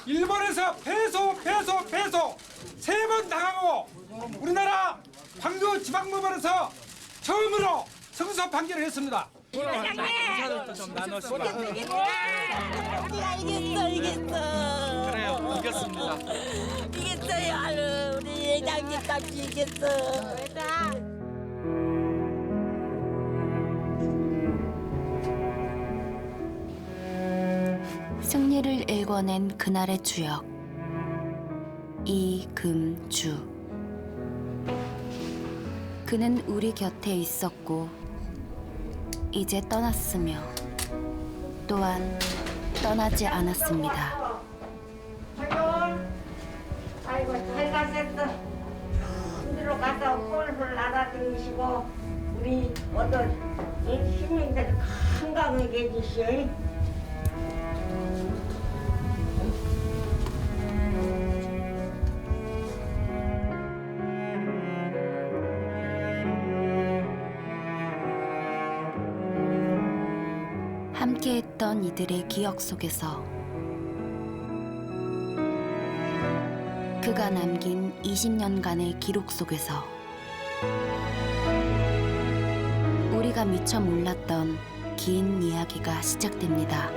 일본에서 패소 3번 당하고 우리나라 광주지방법원에서 처음으로 승소 판결을 했습니다. 인사도 좀 나눴습니다. 우리가 이겼어. 그래요, 이겼습니다. 이겼어요. 아유, 우리 회장님 값이 이겼어. 승리를 일궈낸 그날의 주역 이금주. 그는 우리 곁에 있었고 이제 떠났으며 또한 떠나지 않았습니다. 아이고 잘 가셨어. 손으로 가서 홀홀 날아다니시고 우리 모든 시민들 건강하게 해주시오. 함께했던 이들의 기억 속에서 그가 남긴 20년간의 기록 속에서 우리가 미처 몰랐던 긴 이야기가 시작됩니다.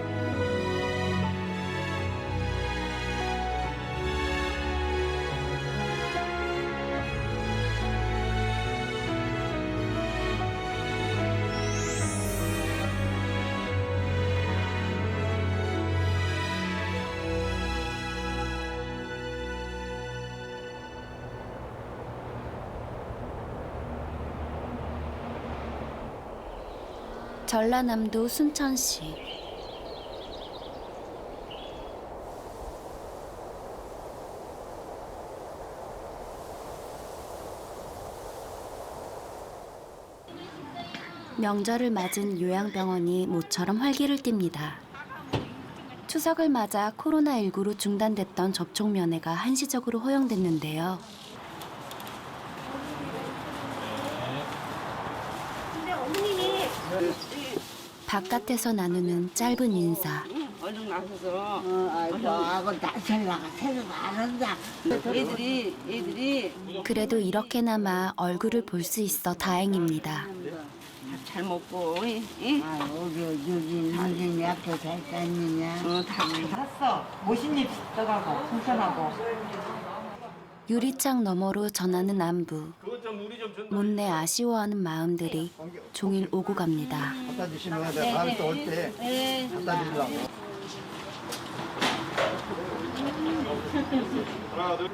전라남도 순천시. 명절을 맞은 요양병원이 모처럼 활기를 띱니다. 추석을 맞아 코로나19로 중단됐던 접촉 면회가 한시적으로 허용됐는데요. 바깥에서 나누는 짧은 인사. 얼른 나서서 아이고 잘 나가 새로 나간다. 애들이 그래도 이렇게나마 얼굴을 볼 수 있어 다행입니다. 잘 먹고 응? 우리 선생님 약도 잘 땄느냐? 다잘 샀어. 모신잎 떠가고 풍선하고. 유리창 너머로 전하는 안부. 못내 아쉬워하는 마음들이 종일 오고 갑니다. 갖다 주시면 내가 다음에 또 올 때 갖다 드리려고. 하나, 둘.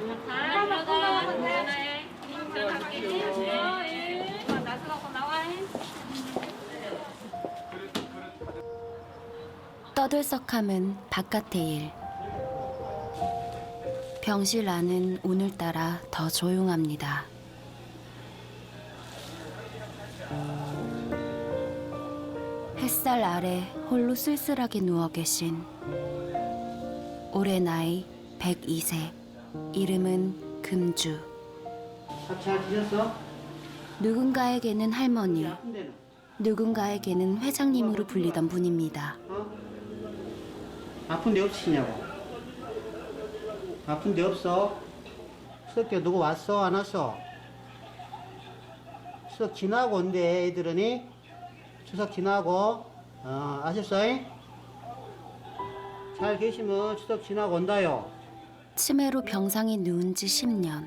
떠들썩함은 바깥의 일. 병실 안은 오늘따라 더 조용합니다. 햇살 아래 홀로 쓸쓸하게 누워 계신 올해 나이 102세, 이름은 금주. 잘 지냈어? 누군가에게는 할머니, 누군가에게는 회장님으로 불리던 분입니다. 아픈 데 없으시냐고? 아픈 데 없어? 추석 때 누구 왔어? 안 왔어? 추석 지나고 온대 애들은. 추석 지나고 아셨어? 잘 계시면 추석 지나고 온다요. 치매로 병상에 누운 지 10년.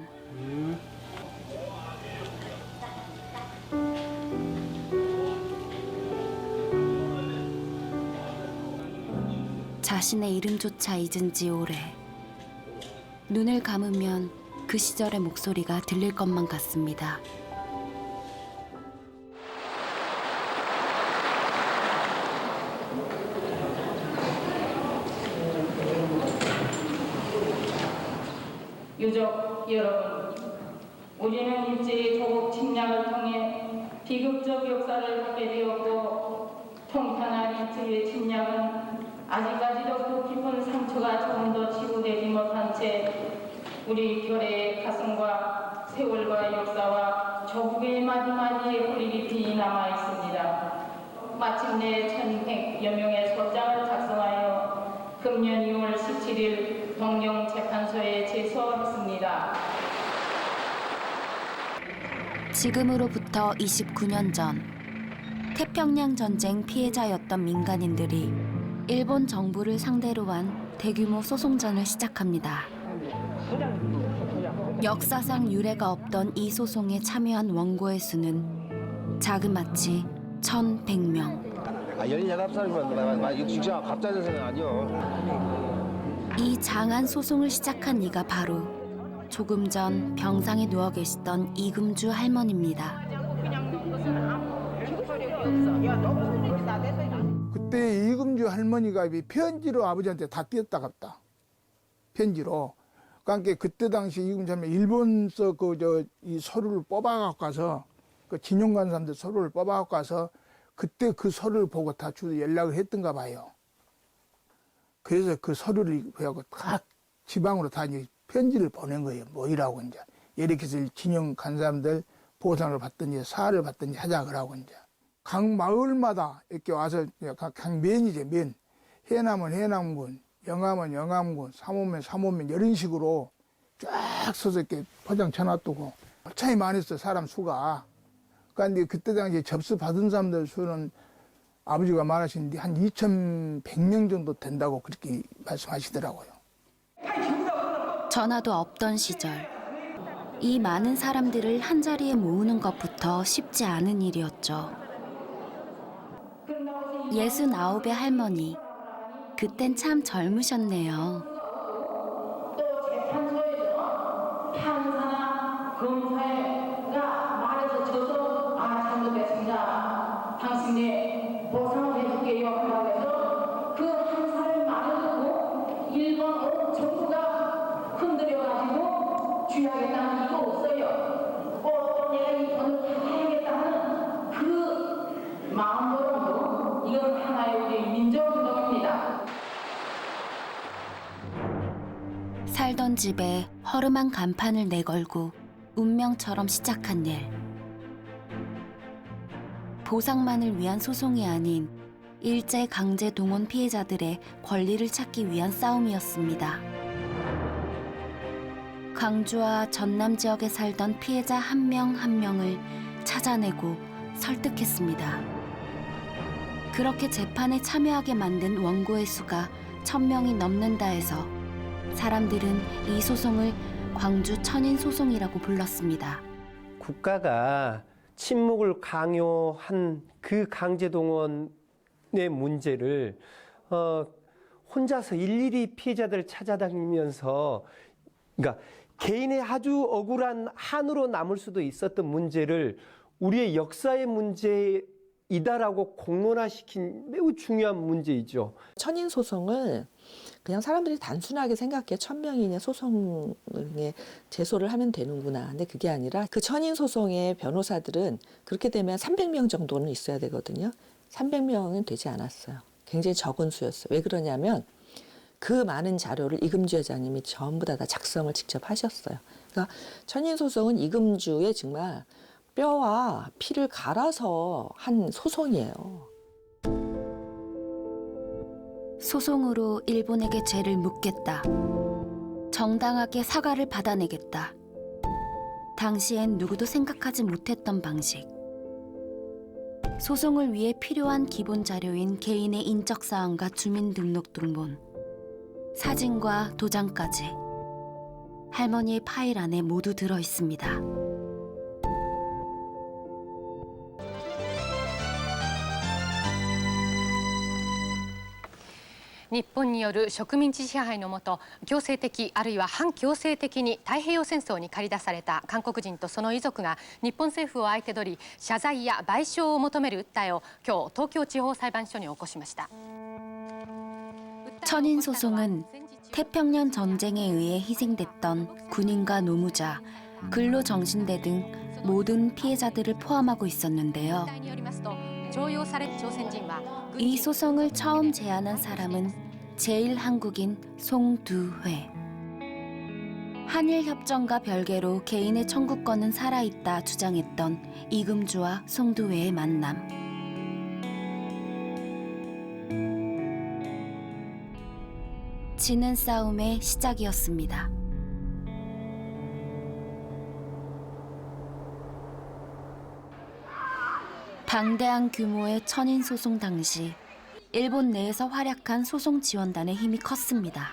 자신의 이름조차 잊은 지 오래. 눈을 감으면 그 시절의 목소리가 들릴 것만 같습니다. 유족 여러분, 우리는 일제히 조국 침략을 통해 비극적 역사를 갖게 되었고 통탄한 일제의 침략은 아직까지도 그 깊은 상처가 조금 더 치유되지 못한 채 우리 결의 가슴과 세월과 역사와 조국의 마디마디에 고리깊이 남아 있습니다. 마침내 1100여 명의 소장을 작성하여 금년 2월 17일 동령재판소에 제소했습니다. 지금으로부터 29년 전 태평양 전쟁 피해자였던 민간인들이 일본 정부를 상대로 한 대규모 소송전을 시작합니다. 역사상 유례가 없던 이 소송에 참여한 원고의 수는 자그마치 1,100명. 18살이면 진짜 갑자기 생각 아니요. 이 장한 소송을 시작한 이가 바로 조금 전 병상에 누워 계시던 이금주 할머니입니다. 그때 이금주 할머니가 편지로 아버지한테 다 띄었다 갔다. 편지로. 그러니까 그때 당시 이금주 할머니 일본서 이 서류를 뽑아갖고 가서 그 진용관사람들 서류를 뽑아갖고 가서 그때 그 서류를 보고 다 주로 연락을 했던가 봐요. 그래서 그 서류를 해갖고 각 지방으로 다 이제 편지를 보낸 거예요. 뭐이라고 이제. 이렇게 해서 진영 간 사람들 보상을 받든지 사활을 받든지 하자 그러고 이제. 각 마을마다 이렇게 와서 각 면이죠, 면. 해남은 해남군, 영암은 영암군, 삼호면 삼호면 이런 식으로 쫙 서서 이렇게 포장 쳐놔두고 차이 많았어요, 사람 수가. 그러니까 그때 당시에 접수 받은 사람들 수는 아버지가 말하시는데 한 2,100명 정도 된다고 그렇게 말씀하시더라고요. 전화도 없던 시절, 이 많은 사람들을 한자리에 모으는 것부터 쉽지 않은 일이었죠. 69의 할머니, 그땐 참 젊으셨네요. 또 재판소에서 판사나 검사가 말해서 저도 잘못했습니다. 당신이 보상을 해줄게요 하라고 해서 그 한 사람 말을 듣고 일본 정부가 흔들려가지고 쥐하겠다는 이거 없어요. 또 내가 이 돈을 갚아야겠다는 그 마음으로 이건 하나의 우리 민족운동입니다. 살던 집에 허름한 간판을 내걸고 운명처럼 시작한 일. 보상만을 위한 소송이 아닌 일제 강제 동원 피해자들의 권리를 찾기 위한 싸움이었습니다. 광주와 전남 지역에 살던 피해자 한 명 한 명을 찾아내고 설득했습니다. 그렇게 재판에 참여하게 만든 원고의 수가 1,000명이 넘는다 해서 사람들은 이 소송을 광주 천인 소송이라고 불렀습니다. 국가가 침묵을 강요한 그 강제동원의 문제를 혼자서 일일이 피해자들을 찾아다니면서, 그러니까 개인의 아주 억울한 한으로 남을 수도 있었던 문제를 우리의 역사의 문제이다라고 공론화시킨 매우 중요한 문제이죠. 천인 소송을 그냥 사람들이 단순하게 생각해 1,000명이냐 소송에 제소를 하면 되는구나. 근데 그게 아니라 그 천인 소송의 변호사들은 그렇게 되면 300명 정도는 있어야 되거든요. 300명은 되지 않았어요. 굉장히 적은 수였어요. 왜 그러냐면 그 많은 자료를 이금주 회장님이 전부 다 작성을 직접 하셨어요. 그러니까 천인 소송은 이금주의 정말 뼈와 피를 갈아서 한 소송이에요. 소송으로 일본에게 죄를 묻겠다. 정당하게 사과를 받아내겠다. 당시엔 누구도 생각하지 못했던 방식. 소송을 위해 필요한 기본 자료인 개인의 인적사항과 주민등록등본, 사진과 도장까지 할머니의 파일 안에 모두 들어 있습니다.日本による植民地支配の下、強制的あるいは反強制的に太平洋戦争に駆り出された韓国人とその遺族が日本政府を相手取り謝罪や賠償を求める訴えを今日東京地方裁判所に起こしました。 천인 소송은 태평양 전쟁에 의해 희생됐던 군인과 노무자, 근로정신대 등 모든 피해자들을 포함하고 있었는데요. 이 소송을 처음 제안한 사람은 제1한국인 송두회. 한일협정과 별개로 개인의 청구권은 살아있다 주장했던 이금주와 송두회의 만남. 지는 싸움의 시작이었습니다. 방대한 규모의 천인 소송 당시 일본 내에서 활약한 소송 지원단의 힘이 컸습니다.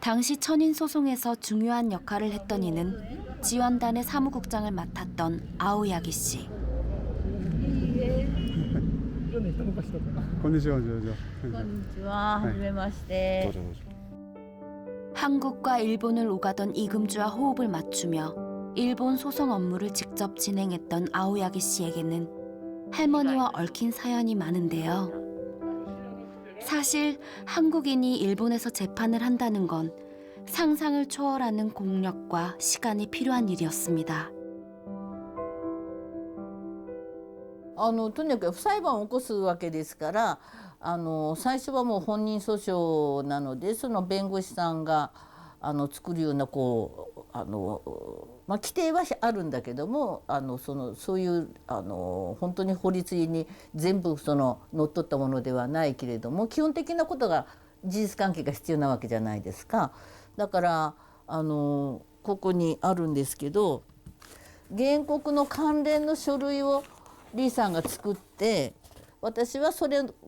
당시 천인 소송에서 중요한 역할을 했던 이는 지원단의 사무국장을 맡았던 아오야기 씨. konnichiwa, hajimemashite. 한국과 일본을 오가던 이금주와 호흡을 맞추며 일본 소송 업무를 직접 진행했던 아오야기 씨에게는 할머니와 얽힌 사연이 많은데요. 사실 한국인이 일본에서 재판을 한다는 건 상상을 초월하는 공력과 시간이 필요한 일이었습니다. とにかく不裁判を起こすわけですから、最初はもう本人訴訟なので、その弁護士さんが作るような規定はあるんだけども、そういう本当に法律に全部のっとったものではないけれども、基本的なことが事実関係が必要なわけじゃないですか。だからここにあるんですけど、原告の関連の書類をリーさんが作って、私は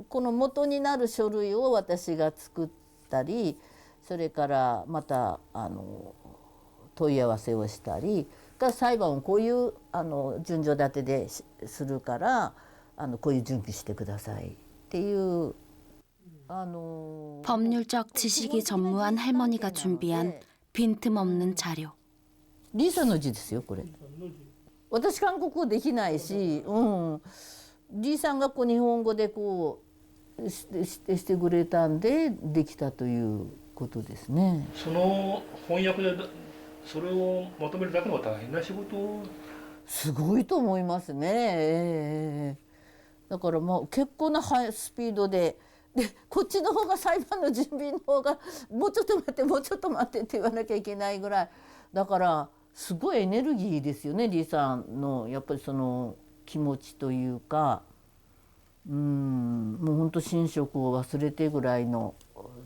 この元になる書類を私が作ったり、それからまた問い合わせをしたり、裁判をこういう順序立てでするからこういう準備してくださいっていう。 법률적 지식이 전무한 할머니가 준비한 빈틈없는 자료. リーさんの字ですよこれ。私韓国語できないし、リーさんが日本語でしてくれたんでできたということですね。その翻訳でそれをまとめるだけの大変な仕事。すごいと思いますね。だから結構なスピードで。でこっちの方が裁判の準備の方がもうちょっと待ってもうちょっと待ってって言わなきゃいけないぐらいだからすごいエネルギーですよねリーさんのやっぱりその気持ちというかもう本当寝食を忘れてぐらいの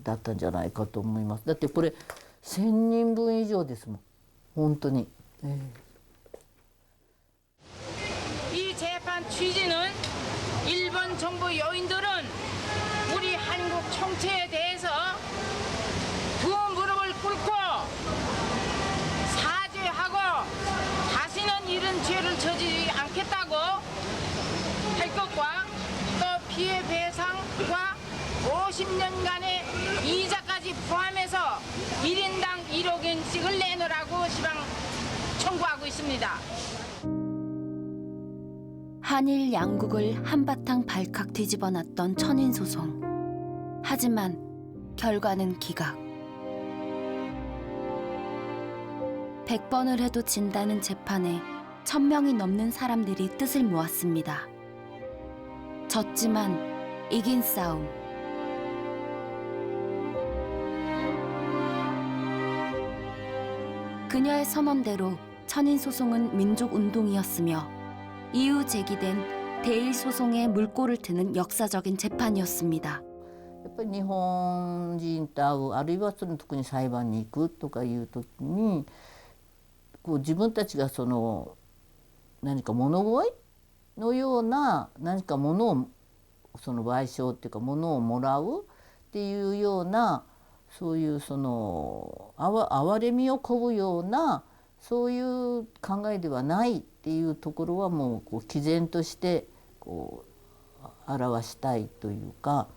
だったんじゃないかと思います。だってこれ1000人分以上ですもん本当に。이 재판 취지는 일본 정부 요인들은 우리 한국 총체에 대해서 두 무릎을 꿇고 사죄하고 다시는 이런 죄를 저지르지 않겠다고 할 것과 또 피해 배상과 50년간의 이자까지 포함해서 1인당 1억 원씩을 내놓으라고 시방 청구하고 있습니다. 한일 양국을 한바탕 발칵 뒤집어놨던 천인 소송. 하지만 결과는 기각. 100번을 해도 진다는 재판에 1000명이 넘는 사람들이 뜻을 모았습니다. 졌지만 이긴 싸움. 그녀의 선언대로 천인 소송은 민족 운동이었으며 이후 제기된 대일 소송의 물꼬를 트는 역사적인 재판이었습니다. やっぱり日本人と会うあるいは特に裁判に行くとかいう時に自分たちが何か物乞いのような何か物を賠償っていうか物をもらうっていうようなそういう哀れみをこぶようなそういう考えではないっていうところはもう毅然として表したいというか。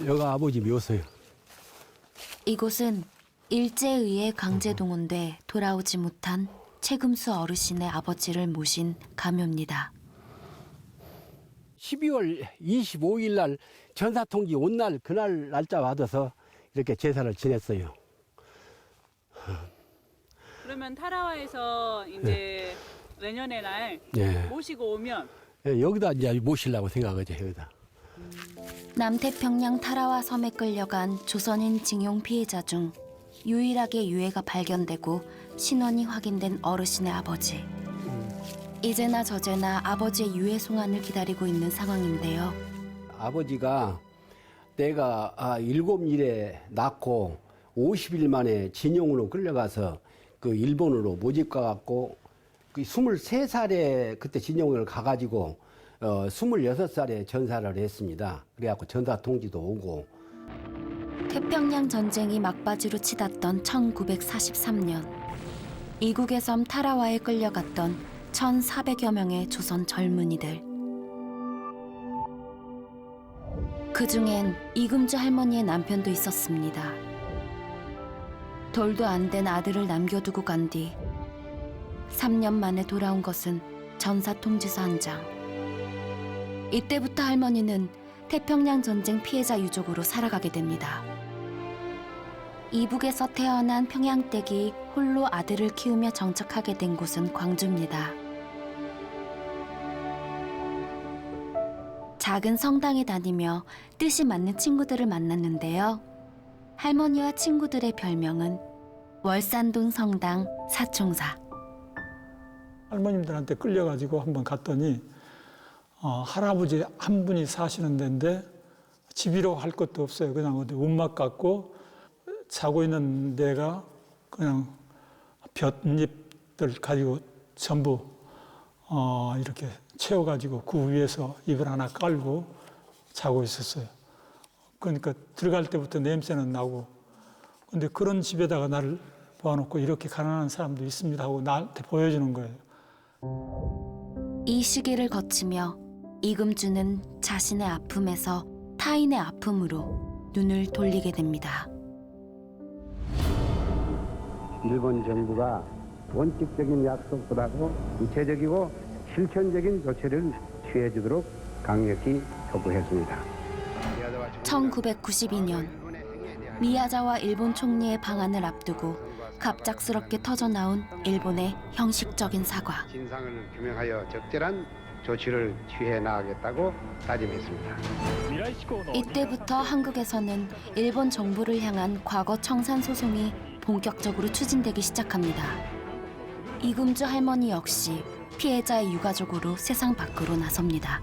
여기가 아버지 묘소예요. 이곳은 일제에 의해 강제 동원돼 돌아오지 못한 최금수 어르신의 아버지를 모신 가묘입니다. 12월 25일 날 전사통지 온 날 그날 날짜 받아서 이렇게 제사를 지냈어요. 그러면 타라와에서 이제 내년의 날 네. 모시고 오면 여기다 이제 모시려고 생각하죠 여기다. 남태평양 타라와 섬에 끌려간 조선인 징용 피해자 중 유일하게 유해가 발견되고 신원이 확인된 어르신의 아버지. 이제나 저제나 아버지의 유해 송환을 기다리고 있는 상황인데요. 아버지가 내가 7일에 낳고 50일 만에 진용으로 끌려가서 그 일본으로 모집 가갖고 그 23살에 그때 진용을 가가지고 26살에 전사를 했습니다. 그래갖고 전사 통지도 오고. 태평양 전쟁이 막바지로 치닫던 1943년 이국의 섬 타라와에 끌려갔던 1,400여 명의 조선 젊은이들. 그중엔 이금주 할머니의 남편도 있었습니다. 돌도 안 된 아들을 남겨두고 간 뒤 3년 만에 돌아온 것은 전사통지서 한 장. 이때부터 할머니는 태평양 전쟁 피해자 유족으로 살아가게 됩니다. 이북에서 태어난 평양댁이 홀로 아들을 키우며 정착하게 된 곳은 광주입니다. 작은 성당에 다니며 뜻이 맞는 친구들을 만났는데요. 할머니와 친구들의 별명은 월산동 성당 사총사. 할머님들한테 끌려가지고 한번 갔더니 할아버지 한 분이 사시는 데인데 집이라고 할 것도 없어요. 그냥 어디 움막 같고 자고 있는 데가 그냥 볏잎들 가지고 전부 이렇게 채워가지고 그 위에서 이불 하나 깔고 자고 있었어요. 그러니까 들어갈 때부터 냄새는 나고, 근데 그런 집에다가 나를 모아놓고 이렇게 가난한 사람도 있습니다 하고 나한테 보여주는 거예요. 이 시기를 거치며 이금주는 자신의 아픔에서 타인의 아픔으로 눈을 돌리게 됩니다. 일본 정부가 원칙적인 약속보다도 구체적이고 실천적인 조치를 취해주도록 강력히 촉구했습니다. 1992년 미야자와 일본 총리의 방한을 앞두고 갑작스럽게 터져나온 일본의 형식적인 사과. 진상을 규명하여 적절한 조치를 취해 나가겠다고 다짐했습니다. 이때부터 한국에서는 일본 정부를 향한 과거 청산 소송이 본격적으로 추진되기 시작합니다. 이금주 할머니 역시 피해자의 유가족으로 세상 밖으로 나섭니다.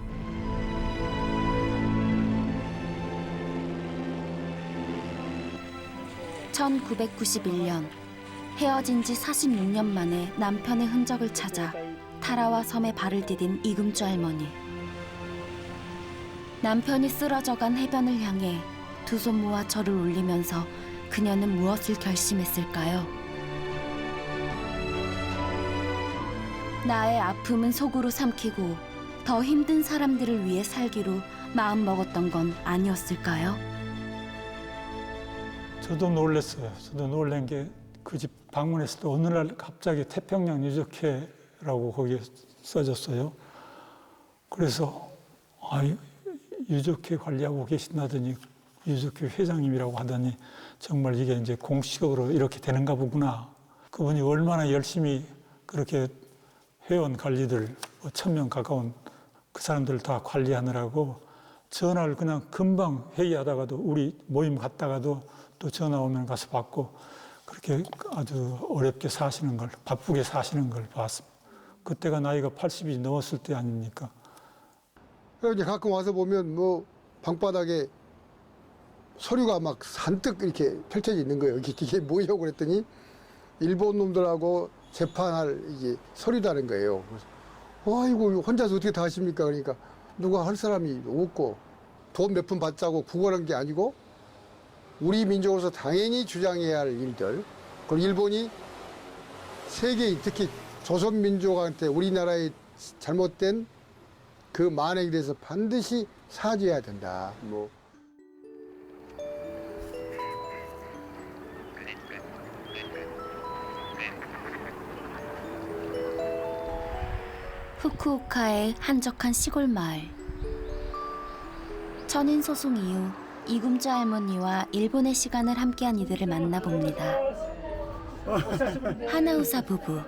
(1991년) 헤어진 지 46년 만에 남편의 흔적을 찾아 타라와 섬에 발을 디딘 이금주 할머니. 남편이 쓰러져간 해변을 향해 두 손 모아 절을 올리면서 그녀는 무엇을 결심했을까요? 나의 아픔은 속으로 삼키고 더 힘든 사람들을 위해 살기로 마음먹었던 건 아니었을까요? 저도 놀랐어요. 저도 놀란 게 그 집 방문했을 때 어느 날 갑자기 태평양 유적회라고 거기에 써졌어요. 그래서 유적회 관리하고 계신다더니 유적회 회장님이라고 하더니 정말 이게 이제 공식적으로 이렇게 되는가 보구나. 그분이 얼마나 열심히 그렇게 회원 관리들 1,000명 가까운 그 사람들을 다 관리하느라고 전화를 그냥 금방 회의하다가도 우리 모임 갔다가도 또 전화 오면 가서 받고 그렇게 아주 어렵게 사시는 걸, 바쁘게 사시는 걸 봤습니다. 그때가 나이가 80이 넘었을 때 아닙니까? 이제 가끔 와서 보면 뭐 방바닥에 서류가 막 잔뜩 이렇게 펼쳐져 있는 거예요. 이게 뭐냐고 그랬더니 일본 놈들하고 재판할 이게 서류다는 거예요. 아이고 혼자서 어떻게 다 하십니까? 그러니까 누가 할 사람이 없고 돈 몇 푼 받자고 구걸한 게 아니고 우리 민족으로서 당연히 주장해야 할 일들. 그리고 일본이 세계인 특히 조선 민족한테 우리나라의 잘못된 그 만행에 대해서 반드시 사죄해야 된다. 뭐. 후쿠오카의 한적한 시골 마을. 천인 소송 이후 이금주 할머니와 일본의 시간을 함께한 이들을 만나봅니다. 하나우사 부부.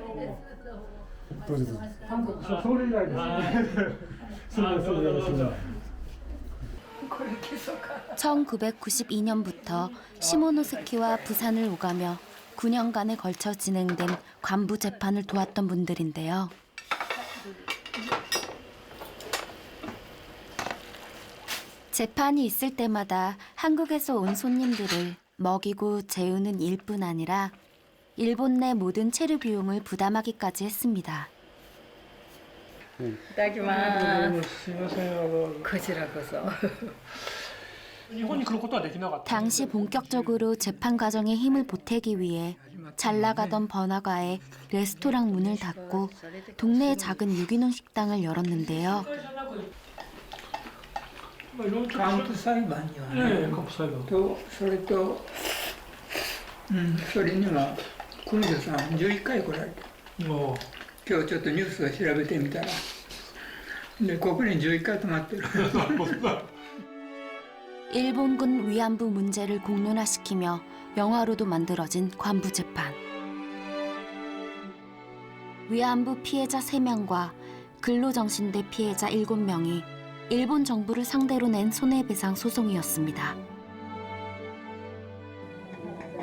1992년부터 시모노세키와 부산을 오가며 9년간에 걸쳐 진행된 관부 재판을 도왔던 분들인데요. 재판이 있을 때마다 한국에서 온 손님들을 먹이고 재우는 일뿐 아니라 일본 내 모든 체류 비용을 부담하기까지 했습니다. いただきます。すいません。こちらこそ。日本に来ることはできなかった。 당시 본격적으로 재판 과정에 힘을 보태기 위해 잘 나가던 번화가에 레스토랑 문을 닫고 동네에 작은 유기농 식당을 열었는데요. 幹部裁判にはね、とそれと、それには久女さん11回来られて、今日ちょっとニュースを調べてみたら、でここに11回泊まってる。 일본군 위안부 문제를 공론화시키며 영화로도 만들어진 관부 재판. 위안부 피해자 3명과 근로정신대 피해자 7명이 일본 정부를 상대로 낸 손해배상 소송이었습니다.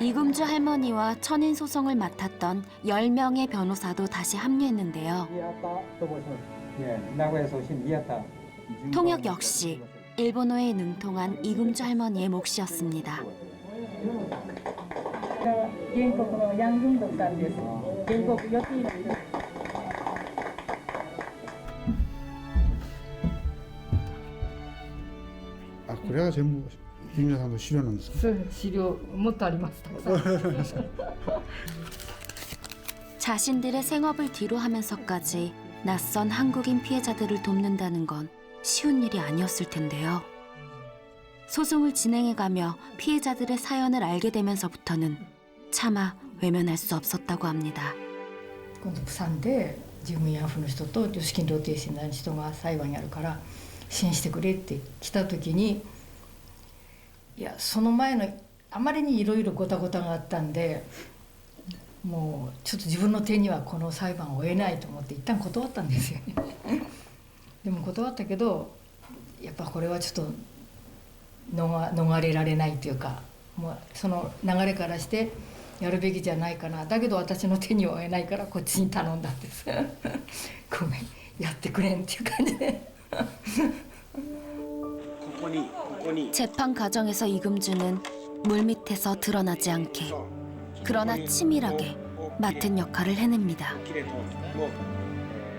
이금주 할머니와 천인 소송을 맡았던 10명의 변호사도 다시 합류했는데요. 통역 역시 일본어에 능통한 이금주 할머니의 몫이었습니다. 原告のヤングンドさんです。原告予定です。 아, 그래가 전부 이금주 사람도 시료는 있어. 資料もっとあります。たくさん。 자신들의 생업을 뒤로 하면서까지 낯선 한국인 피해자들을 돕는다는 건 쉬운 일이 아니었을 텐데요. 소송을 진행해가며 피해자들의 사연을 알게 되면서부터는 차마 외면할 수 없었다고 합니다. 今度プサンで事務慰安婦の人と資金漏停止の人が裁判やるから支援してくれって来た時に、いやその前のあまりにいろいろごたごたがあったんで、もうちょっと自分の手にはこの裁判を終えないと思って一旦断ったんですよね。でも断ったけど、やっぱこれはちょっと逃れられないというか、もうその流れからしてやるべきじゃないかな。だけど私の手には負えないからこっちに頼んだんです。ごめん、やってくれんっていう感じで。 재판 과정에서 이금주는 물밑에서 드러나지 않게 그러나 치밀하게 맡은 역할을 해냅니다.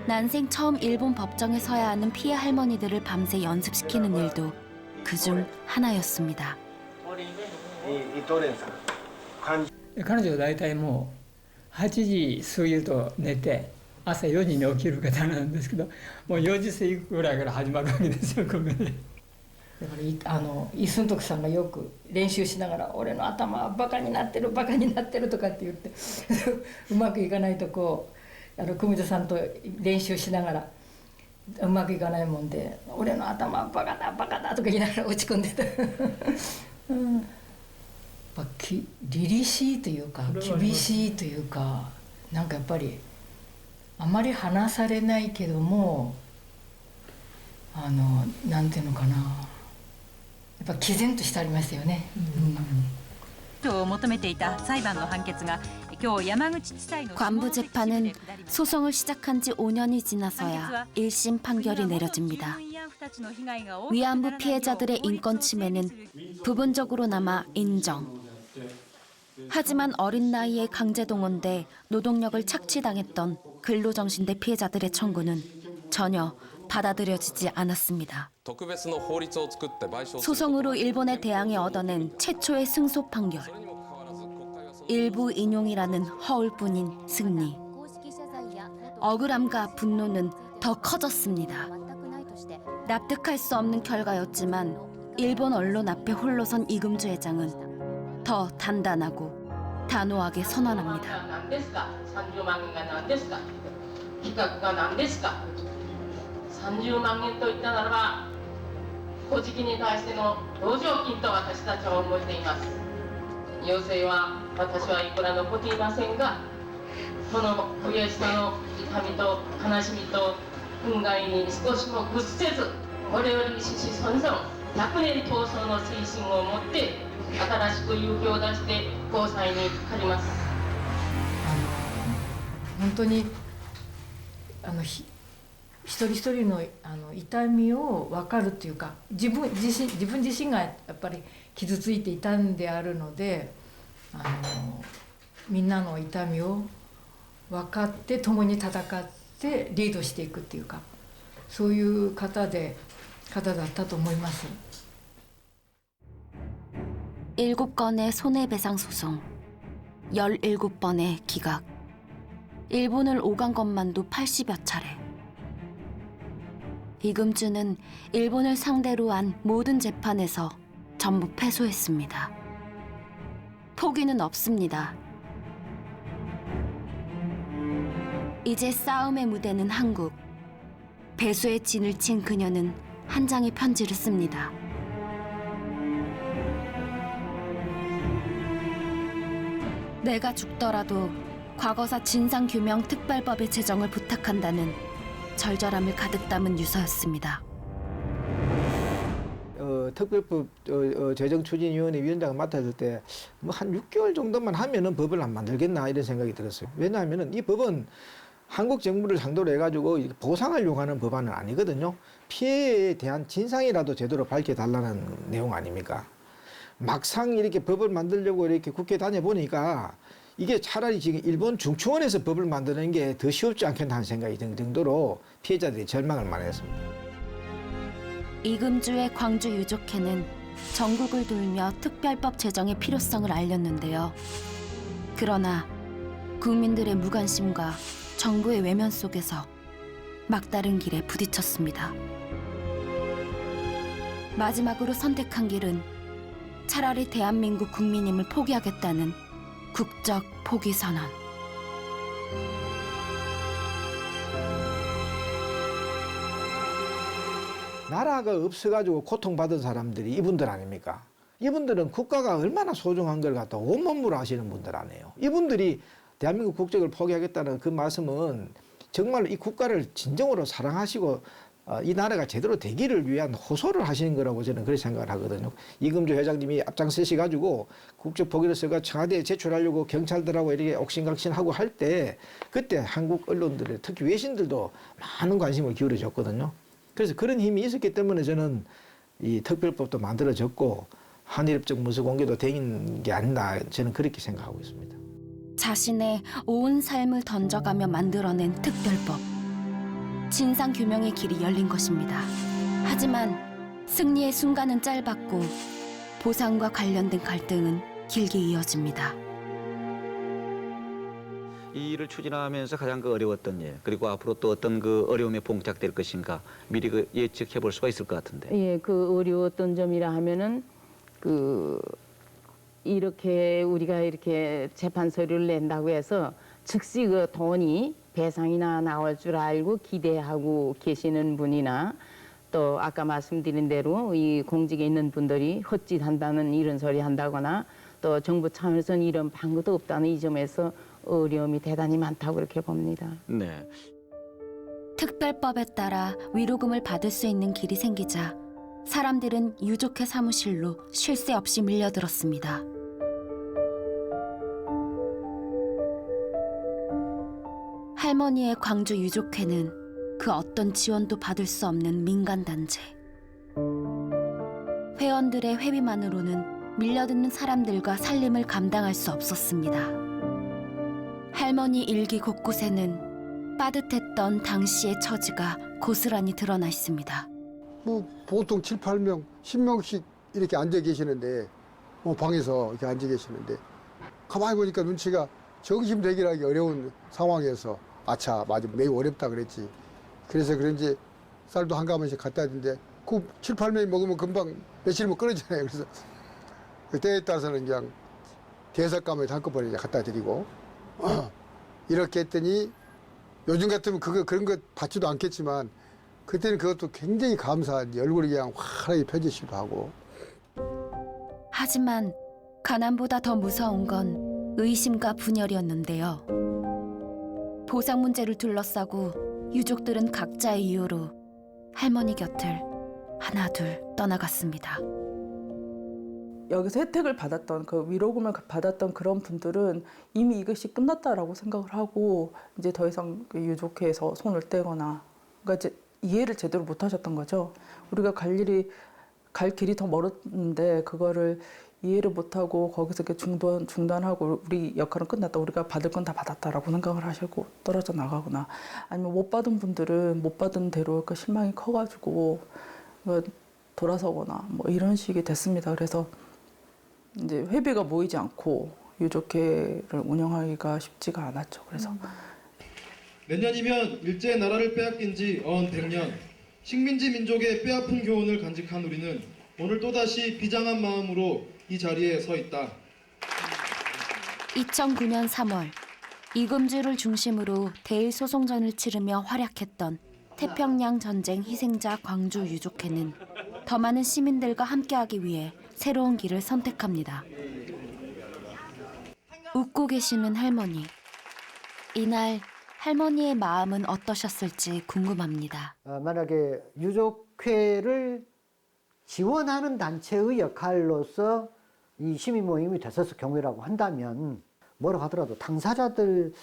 난생 처음 일본 법정에 서야 하는 피해 할머니들을 밤새 연습시키는 일도 그중 하나였습니다. 彼女は大体もう8時過ぎると寝て朝4時に起きる方なんですけど、もう4時過ぎぐらいから始まるわけですよ、ここで。だからイ・スントクさんがよく練習しながら「俺の頭はバカになってるバカになってる」とかって言ってうまくいかないとこう久美子さんと練習しながらうまくいかないもんで「俺の頭はバカだバカだ」とか言いながら落ち込んでた。やっぱ凛々しいというか厳しいというか、なんかやっぱりあまり話されないけどもなんていうのかな、やっぱ毅然としてありましたよね。を求めていた裁判の判決が今日山口地裁の 관부 재판은 소송을 시작한 지 5년이 지나서야 1심 판결이 내려집니다. 위안부 피해자들의 인권 침해는 부분적으로나마 인정. 하지만 어린 나이에 강제동원돼 노동력을 착취당했던 근로정신대 피해자들의 청구는 전혀 받아들여지지 않았습니다. 소송으로 일본의 대항에 얻어낸 최초의 승소 판결. 일부 인용이라는 허울뿐인 승리. 억울함과 분노는 더 커졌습니다. 납득할 수 없는 결과였지만 일본 언론 앞에 홀로 선 이금주 회장은 더 단단하고 단호하게 선언합니다. 30万円が何ですか、企画が何ですか。30万円といったならば、古事記に対しての同情金と私たちは思っています。要請は私はいくら残っていませんが、この悔しさの痛みと悲しみと憤慨に少しも屈せず、我々子々孫々100年闘争の精神を持って新しく勇気を出して交際にかかります。本当に一人一人の痛みを分かるっていうか、自分自身がやっぱり傷ついていたんであるので、みんなの痛みを分かって共に戦ってリードしていくっていうか、そういう方だったと思います。 7건의 손해배상 소송, 17번의 기각, 일본을 오간 것만도 80여 차례. 이금주는 일본을 상대로 한 모든 재판에서 전부 패소했습니다. 포기는 없습니다. 이제 싸움의 무대는 한국. 배수의 진을 친 그녀는 한 장의 편지를 씁니다. 내가 죽더라도 과거사 진상규명 특별법의 제정을 부탁한다는 절절함을 가득 담은 유서였습니다. 특별법 제정추진위원회 위원장을 맡았을 때 뭐 한 6개월 정도만 하면은 법을 안 만들겠나 이런 생각이 들었어요. 왜냐하면은 이 법은 한국 정부를 상대로 해가지고 보상을 요구하는 법안은 아니거든요. 피해에 대한 진상이라도 제대로 밝혀달라는 내용 아닙니까? 막상 이렇게 법을 만들려고 이렇게 국회에 다녀보니까 이게 차라리 지금 일본 중추원에서 법을 만드는 게 더 쉽지 않겠나 하는 생각이 들 정도로 피해자들이 절망을 많이 했습니다. 이금주의 광주 유족회는 전국을 돌며 특별법 제정의 필요성을 알렸는데요. 그러나 국민들의 무관심과 정부의 외면 속에서 막다른 길에 부딪혔습니다. 마지막으로 선택한 길은 차라리 대한민국 국민임을 포기하겠다는 국적 포기 선언. 나라가 없어가지고 고통받은 사람들이 이분들 아닙니까? 이분들은 국가가 얼마나 소중한 걸 갖다 온몸으로 하시는 분들 아니에요. 이분들이 대한민국 국적을 포기하겠다는 그 말씀은 정말 이 국가를 진정으로 사랑하시고 이 나라가 제대로 되기를 위한 호소를 하시는 거라고 저는 그렇게 생각을 하거든요. 이금주 회장님이 앞장서셔가지고 국적 포기를 써가 청와대에 제출하려고 경찰들하고 이렇게 옥신각신하고 할 때 그때 한국 언론들 특히 외신들도 많은 관심을 기울여줬거든요. 그래서 그런 힘이 있었기 때문에 저는 이 특별법도 만들어졌고 한일협정 문서 공개도 된 게 아닌가 저는 그렇게 생각하고 있습니다. 자신의 온 삶을 던져가며 만들어낸 특별법. 진상규명의 길이 열린 것입니다. 하지만 승리의 순간은 짧았고 보상과 관련된 갈등은 길게 이어집니다. 이 일을 추진하면서 가장 어려웠던 일, 그리고 앞으로 또 어떤 그 어려움에 봉착될 것인가 미리 예측해 볼 수가 있을 것 같은데. 예, 그 어려웠던 점이라 하면은 이렇게 우리가 이렇게 재판 서류를 낸다고 해서 즉시 그 돈이 배상이나 나올 줄 알고 기대하고 계시는 분이나 또 아까 말씀드린 대로 이 공직에 있는 분들이 헛짓한다는 이런 소리 한다거나 또 정부 차원에서는 이런 방법도 없다는 이 점에서 어려움이 대단히 많다고 그렇게 봅니다. 네. 특별법에 따라 위로금을 받을 수 있는 길이 생기자 사람들은 유족회 사무실로 쉴 새 없이 밀려들었습니다. 할머니의 광주 유족회는 그 어떤 지원도 받을 수 없는 민간단체. 회원들의 회비만으로는 밀려드는 사람들과 살림을 감당할 수 없었습니다. 할머니 일기 곳곳에는 빠듯했던 당시의 처지가 고스란히 드러나 있습니다. 뭐 보통 7, 8명, 10명씩 이렇게 앉아 계시는데 방에서 이렇게 앉아 계시는데 가만히 보니까 눈치가 정심대기하기 어려운 상황에서 아차, 맞아, 매우 어렵다 그랬지. 그래서 그런지 쌀도 한 가마씩 갖다 주는데 그 7, 8명이 먹으면 금방 며칠이면 끊어지잖아요. 그래서 그때에 따라서는 그냥 대석감을 한꺼번에 갖다 드리고 이렇게 했더니 요즘 같으면 그런 거 받지도 않겠지만 그때는 그것도 굉장히 감사한 얼굴이 그냥 환하게 펴지시기도 하고. 하지만 가난보다 더 무서운 건 의심과 분열이었는데요. 보상 문제를 둘러싸고 유족들은 각자의 이유로 할머니 곁을 하나 둘 떠나갔습니다. 여기서 혜택을 받았던 그 위로금을 받았던 그런 분들은 이미 이것이 끝났다라고 생각을 하고 이제 더 이상 유족회에서 손을 떼거나 그러니까 이제 이해를 제대로 못 하셨던 거죠. 우리가 갈 길이 더 멀었는데 그거를 이해를 못 하고 거기서 이렇게 중단하고 우리 역할은 끝났다. 우리가 받을 건 다 받았다라고 생각을 하시고 떨어져 나가거나 아니면 못 받은 분들은 못 받은 대로 그 실망이 커가지고 돌아서거나 뭐 이런 식이 됐습니다. 그래서 이제 회비가 모이지 않고 유족회를 운영하기가 쉽지가 않았죠. 그래서 내년이면 일제의 나라를 빼앗긴 지 100년, 식민지 민족의 뼈아픈 교훈을 간직한 우리는 오늘 또다시 비장한 마음으로 이 자리에 서 있다. 2009년 3월 이금주를 중심으로 대일 소송전을 치르며 활약했던 태평양 전쟁 희생자 광주 유족회는 더 많은 시민들과 함께하기 위해 새로운 길을 선택합니다. 웃고 계시는 할머니. 이날 할머니의 마음은 어떠셨을지 궁금합니다. 만약에 유족회를 지원하는 단체의 역할로서 이 시민 모임이 됐었을 경우라고 한다면 뭐라고 하더라도 당사자들을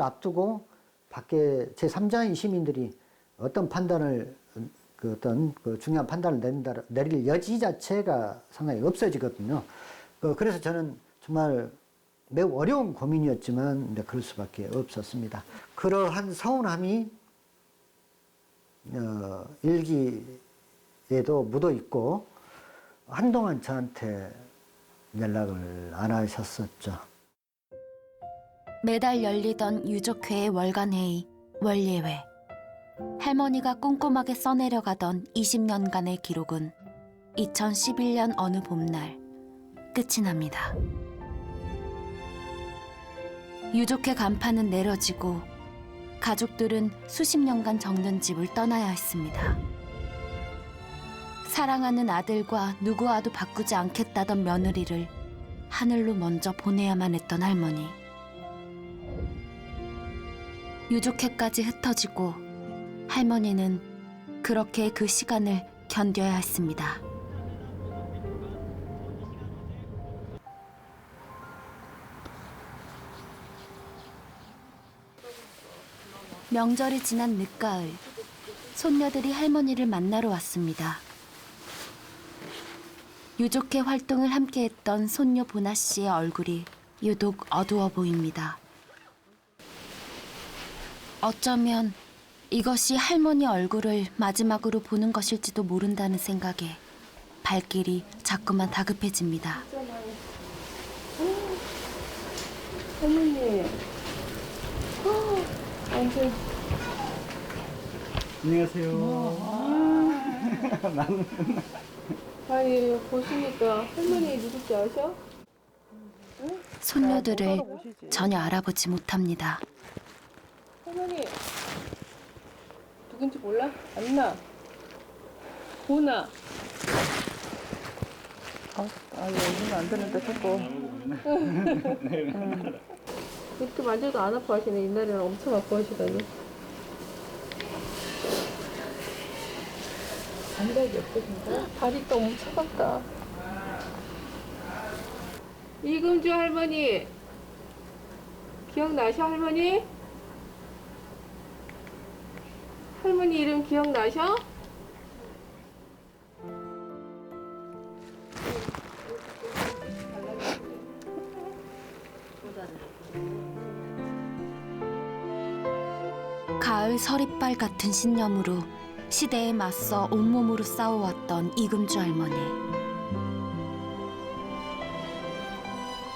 앞두고 밖에 제3자인 시민들이 어떤 판단을 어떤 중요한 판단을 내릴 여지 자체가 상당히 없어지거든요. 그래서 저는 정말 매우 어려운 고민이었지만 그럴 수밖에 없었습니다. 그러한 서운함이 일기에도 묻어 있고 한동안 저한테 연락을 안 하셨었죠. 매달 열리던 유족회의 월간회의, 월예회. 할머니가 꼼꼼하게 써내려가던 20년간의 기록은 2011년 어느 봄날 끝이 납니다. 유족회 간판은 내려지고 가족들은 수십 년간 정든 집을 떠나야 했습니다. 사랑하는 아들과 누구와도 바꾸지 않겠다던 며느리를 하늘로 먼저 보내야만 했던 할머니. 유족회까지 흩어지고 할머니는 그렇게 그 시간을 견뎌야 했습니다. 명절이 지난 늦가을, 손녀들이 할머니를 만나러 왔습니다. 유족회 활동을 함께했던 손녀 보나 씨의 얼굴이 유독 어두워 보입니다. 어쩌면 이것이 할머니 얼굴을 마지막으로 보는 것일지도 모른다는 생각에 발길이 자꾸만 다급해집니다. 할머니. 완전. 안녕하세요. 나는 아니 보시니까 할머니 누군지 아셔? 손녀들을 전혀 알아보지 못합니다. 할머니 누군지 몰라? 안나 보나. 여기는 안 되는데 자꾸. 이렇게 만져도 안 아파하시네. 옛날에는 엄청 아파하시더니. 감각이 없으신가? 다리 또 엄청 차갑다. 이금주 할머니 기억나셔 할머니? 할머니 이름 기억나셔? 가을 서리빨 같은 신념으로 시대에 맞서 온몸으로 싸워왔던 이금주 할머니.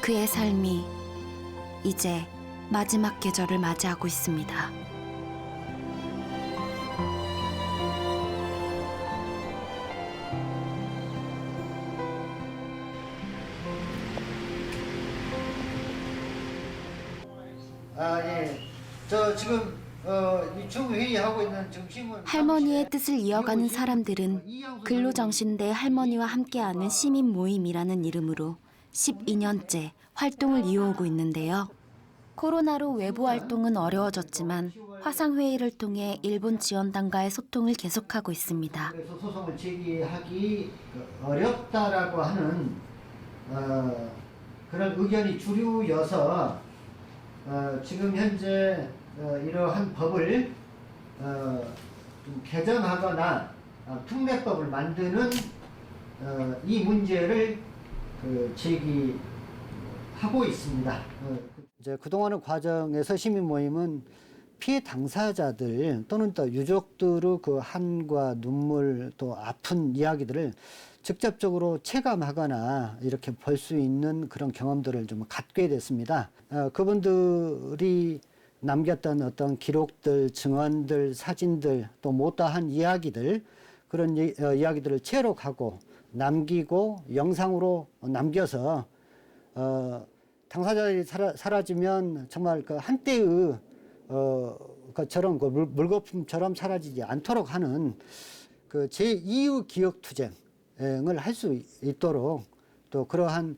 그의 삶이 이제 마지막 계절을 맞이하고 있습니다. 저 지금 이 중회의하고 있는 정신은 할머니의 뜻을 이어가는 사람들은 근로정신대 할머니와 함께하는 시민 모임이라는 이름으로 12년째 활동을 이어오고 있는데요. 코로나로 외부 활동은 어려워졌지만 화상회의를 통해 일본 지원단과의 소통을 계속하고 있습니다. 그래서 소송을 제기하기 어렵다라고 하는 그런 의견이 주류여서 지금 현재 이러한 법을 좀 개정하거나 특례법을 만드는 이 문제를 제기하고 있습니다. 이제 그동안의 과정에서 시민 모임은 피해 당사자들 또는 또 유족들의 그 한과 눈물 또 아픈 이야기들을 직접적으로 체감하거나 이렇게 볼 수 있는 그런 경험들을 좀 갖게 됐습니다. 그분들이 남겼던 어떤 기록들, 증언들, 사진들 또 못다한 이야기들 그런 이야기들을 채록하고 남기고 영상으로 남겨서 당사자들이 사라지면 정말 그 한때의 것처럼 그 물거품처럼 사라지지 않도록 하는 그 제2의 기억 투쟁을 할 수 있도록 또 그러한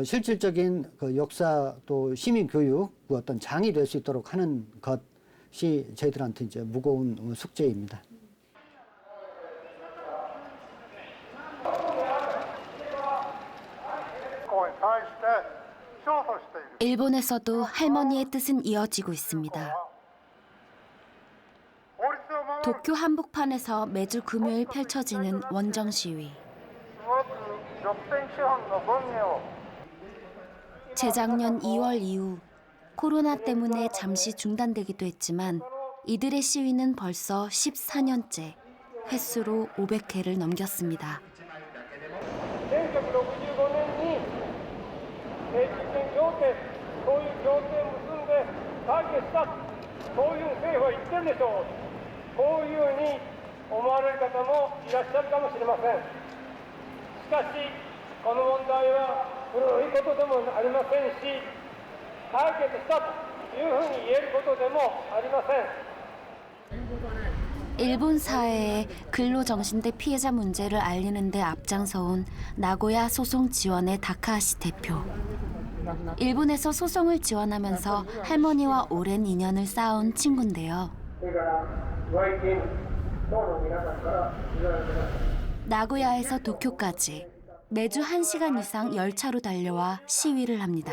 실질적인 그 역사 또 시민 교육 그 어떤 장이 될 수 있도록 하는 것이 저희들한테 이제 무거운 숙제입니다. 일본에서도 할머니의 뜻은 이어지고 있습니다. 도쿄 한복판에서 매주 금요일 펼쳐지는 원정 시위. 재작년 2월 이후 코로나 때문에 잠시 중단되기도 했지만 이들의 시위는 벌써 14년째 횟수로 500회를 넘겼습니다. 1965年に平地権協定そういう協定を結んで解決したそういう政府は言ってるでしょうこういうふうに思われる方もいらっしゃるかもしれませんしかしこの問題は古いことでもありませんし解決したというふうに言えることでもありません 일본 사회에 근로정신대 피해자 문제를 알리는 데 앞장서온 나고야 소송 지원의 다카하시 대표. 일본에서 소송을 지원하면서 할머니와 오랜 인연을 쌓아온 친구인데요. 나고야에서 도쿄까지 매주 1시간 이상 열차로 달려와 시위를 합니다.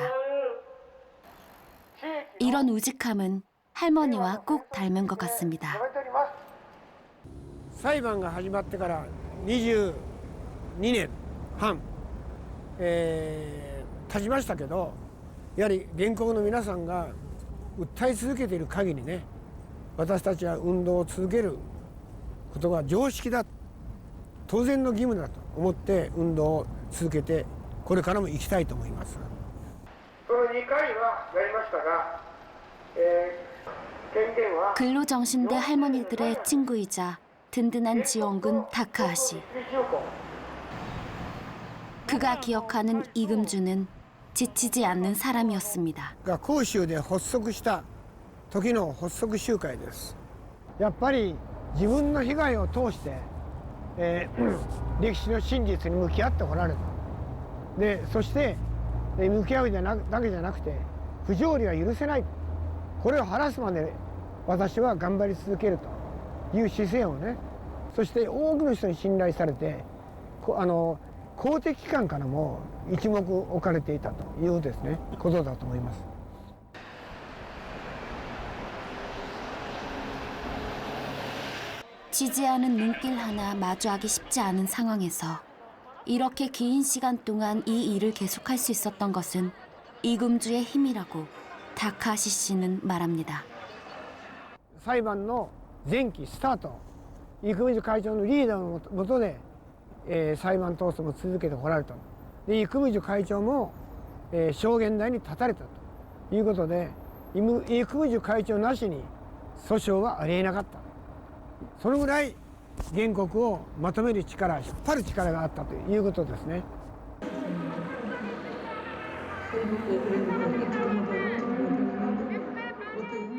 이런 우직함은 할머니와 꼭 닮은 것 같습니다. 裁判が始まってから22年半、経ちましたけどやはり原告の皆さんが訴え続けている限りね私たちは運動を続けることが常識だ当然の義務だと思って運動を続けてこれからも行きたいと思います。この2回はやりましたが、権限は 근로정신대 할머니들의 친구이자 든든한 지원군 다카하시. 그가 기억하는 이금주는 지치지 않는 사람이었습니다. 広州で発足した時の発足集会です。やっぱり自分の被害を通して、歴史の真実に向き合っておられた。で、そして、向き合うだけじゃなくて不条理は許せない。これを晴らすまで私は頑張り続けるという姿勢をね、そして多くの人に信頼されて、公的機関からも一目置かれていたというですね、ことだと思います。 지지하는 눈길 하나 마주하기 쉽지 않은 상황에서 이렇게 긴 시간 동안 이 일을 계속할 수 있었던 것은 이금주의 힘이라고 다카하시 씨는 말합니다. 裁判の前期スタート、イクミジュ会長のリーダーの下で、裁判闘争も続けてこられた。で、イクミジュ会長も、証言台に立たれたということで、イクミジュ会長なしに訴訟はありえなかった。そのぐらい原告をまとめる力、引っ張る力があったということですね。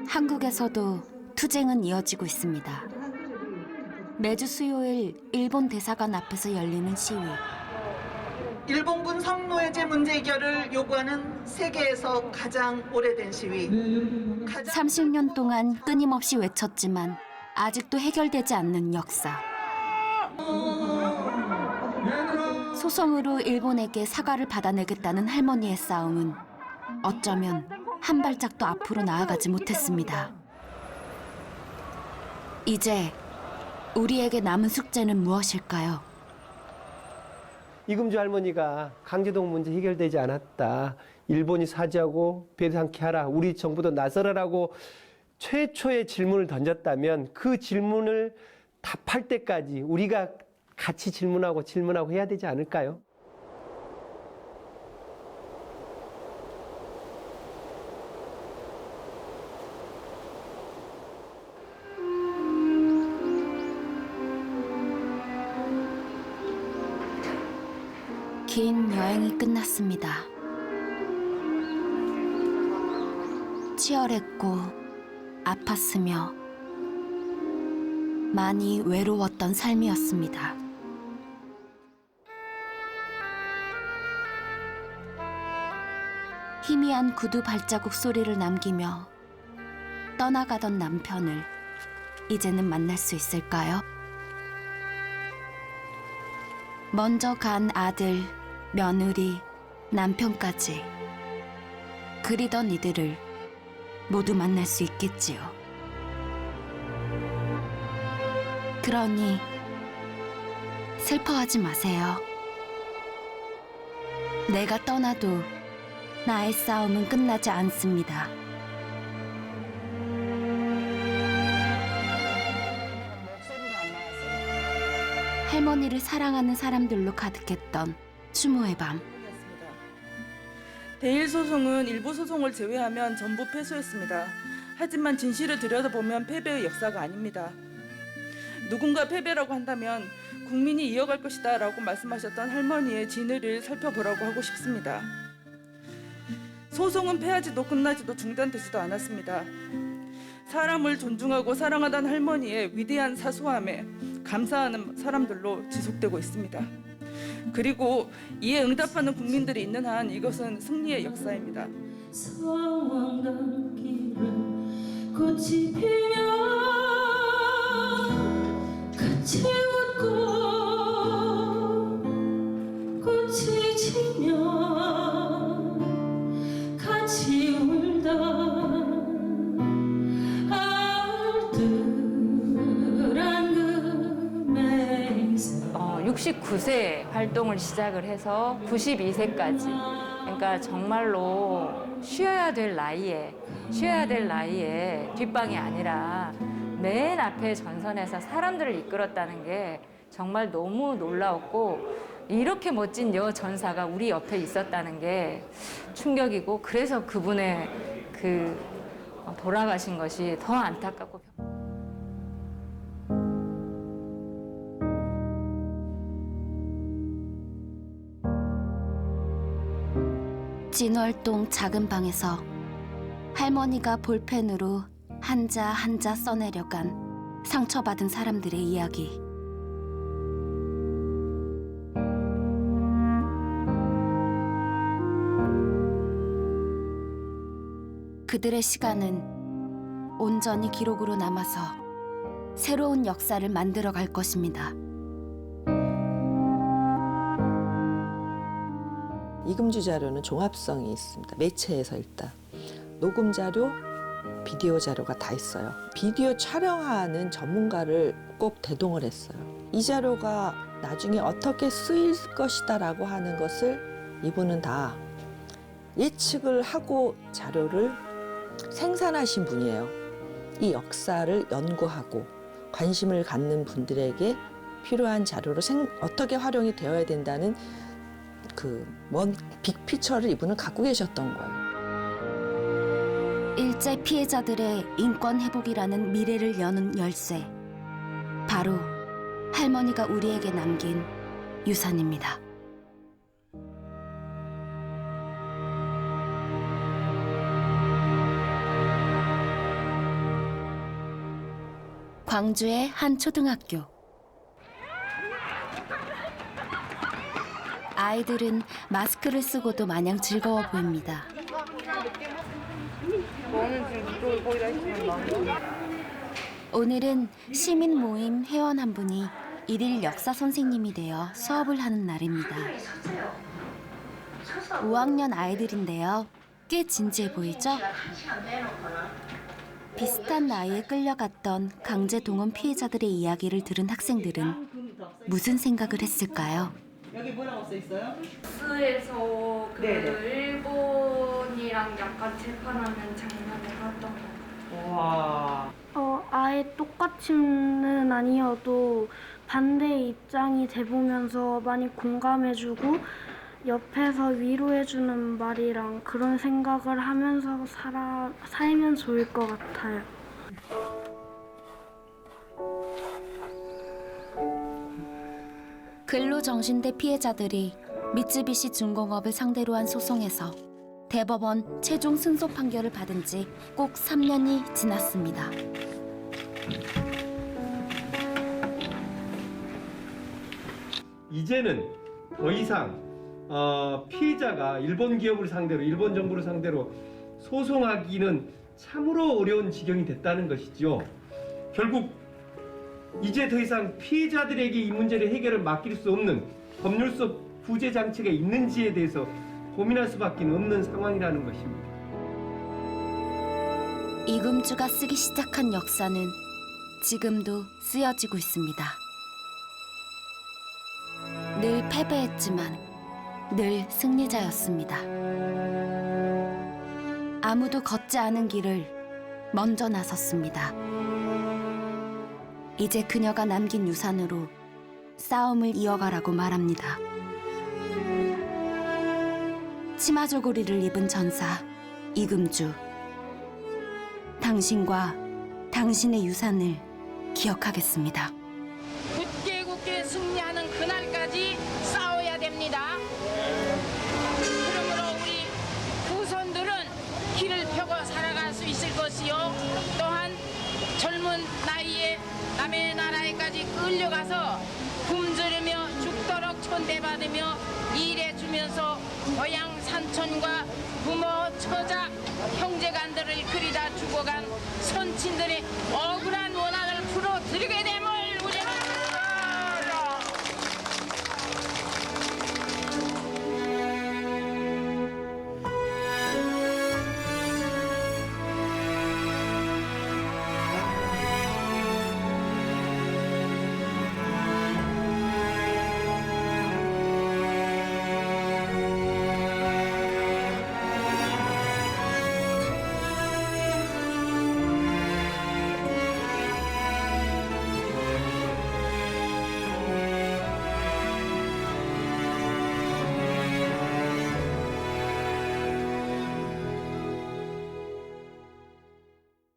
한국에서도 투쟁은 이어지고 있습니다. 매주 수요일 일본 대사관 앞에서 열리는 시위. 일본군 성노예제 문제 해결을 요구하는 세계에서 가장 오래된 시위. 30년 동안 끊임없이 외쳤지만 아직도 해결되지 않는 역사. 소송으로 일본에게 사과를 받아내겠다는 할머니의 싸움은 어쩌면 한 발짝도 앞으로 나아가지 못했습니다. 이제 우리에게 남은 숙제는 무엇일까요? 이금주 할머니가 강제동 문제 해결되지 않았다. 일본이 사죄하고 배상케 하라. 우리 정부도 나서라라고 최초의 질문을 던졌다면 그 질문을 답할 때까지 우리가 같이 질문하고 해야 되지 않을까요? 긴 여행이 끝났습니다. 치열했고 아팠으며 많이 외로웠던 삶이었습니다. 희미한 구두 발자국 소리를 남기며 떠나가던 남편을 이제는 만날 수 있을까요? 먼저 간 아들, 며느리, 남편까지 그리던 이들을 모두 만날 수 있겠지요. 그러니 슬퍼하지 마세요. 내가 떠나도 나의 싸움은 끝나지 않습니다. 할머니를 사랑하는 사람들로 가득했던 추모의 밤. 대일 소송은 일부 소송을 제외하면 전부 패소했습니다. 하지만 진실을 들여다보면 패배의 역사가 아닙니다. 누군가 패배라고 한다면 국민이 이어갈 것이다 라고 말씀하셨던 할머니의 진의를 살펴보라고 하고 싶습니다. 소송은 패하지도 끝나지도 중단되지도 않았습니다. 사람을 존중하고 사랑하던 할머니의 위대한 사소함에 감사하는 사람들로 지속되고 있습니다. 그리고 이에 응답하는 국민들이 있는 한 이것은 승리의 역사입니다. 꽃이 피면 같이 웃고 꽃이 지면 같이 울다 알뜰한 그 맹세 69세 활동을 시작을 해서 92세까지 그러니까 정말로 쉬어야 될 나이에 뒷방이 아니라 맨 앞에 전선에서 사람들을 이끌었다는 게 정말 너무 놀라웠고 이렇게 멋진 여전사가 우리 옆에 있었다는 게 충격이고 그래서 그분의 그 돌아가신 것이 더 안타깝고 진월동 작은 방에서 할머니가 볼펜으로 한자 한자 써내려간 상처받은 사람들의 이야기. 그들의 시간은 온전히 기록으로 남아서 새로운 역사를 만들어갈 것입니다. 이금주 자료는 종합성이 있습니다. 매체에서 일단 녹음 자료, 비디오 자료가 다 있어요. 비디오 촬영하는 전문가를 꼭 대동을 했어요. 이 자료가 나중에 어떻게 쓰일 것이다라고 하는 것을 이분은 다 예측을 하고 자료를 생산하신 분이에요. 이 역사를 연구하고 관심을 갖는 분들에게 필요한 자료로 어떻게 활용이 되어야 된다는 그 먼 빅피처를 이분은 갖고 계셨던 거예요. 일제 피해자들의 인권 회복이라는 미래를 여는 열쇠. 바로 할머니가 우리에게 남긴 유산입니다. 광주의 한 초등학교. 아이들은 마스크를 쓰고도 마냥 즐거워 보입니다. 오늘은 시민 모임 회원 한 분이 일일 역사 선생님이 되어 수업을 하는 날입니다. 5학년 아이들인데요. 꽤 진지해 보이죠? 비슷한 나이에 끌려갔던 강제 동원 피해자들의 이야기를 들은 학생들은 무슨 생각을 했을까요? 여기 뭐라고 써 있어요? 버스에서 그 일본이랑 약간 재판하는 장면을 봤던 것 같아요. 와. 아예 똑같이는 아니어도 반대의 입장이 돼보면서 많이 공감해주고 옆에서 위로해주는 말이랑 그런 생각을 하면서 살면 좋을 것 같아요. 근로정신대 피해자들이 미쯔비시 중공업을 상대로 한 소송에서 대법원 최종 승소 판결을 받은 지 꼭 3년이 지났습니다. 이제는 더 이상 피해자가 일본 기업을 상대로, 일본 정부를 상대로 소송하기는 참으로 어려운 지경이 됐다는 것이죠. 결국 이제 더 이상 피해자들에게 이 문제를 해결을 맡길 수 없는 법률적 구제 장치가 있는지에 대해서 고민할 수밖에 없는 상황이라는 것입니다. 이금주가 쓰기 시작한 역사는 지금도 쓰여지고 있습니다. 늘 패배했지만 늘 승리자였습니다. 아무도 걷지 않은 길을 먼저 나섰습니다. 이제 그녀가 남긴 유산으로 싸움을 이어가라고 말합니다. 치마 조거리를 입은 전사 이금주. 당신과 당신의 유산을 기억하겠습니다. 굳게 승리하는 그날까지 싸워야 됩니다. 그러므로 우리 후손들은 길을 펴고 살아갈 수 있을 것이요. 또한 젊은 나이에 남의 나라에까지 끌려가서 굶주리며 죽도록 천대받으며 일해주면서 고향 산촌과 부모, 처자, 형제간들을 그리다 죽어간 선친들의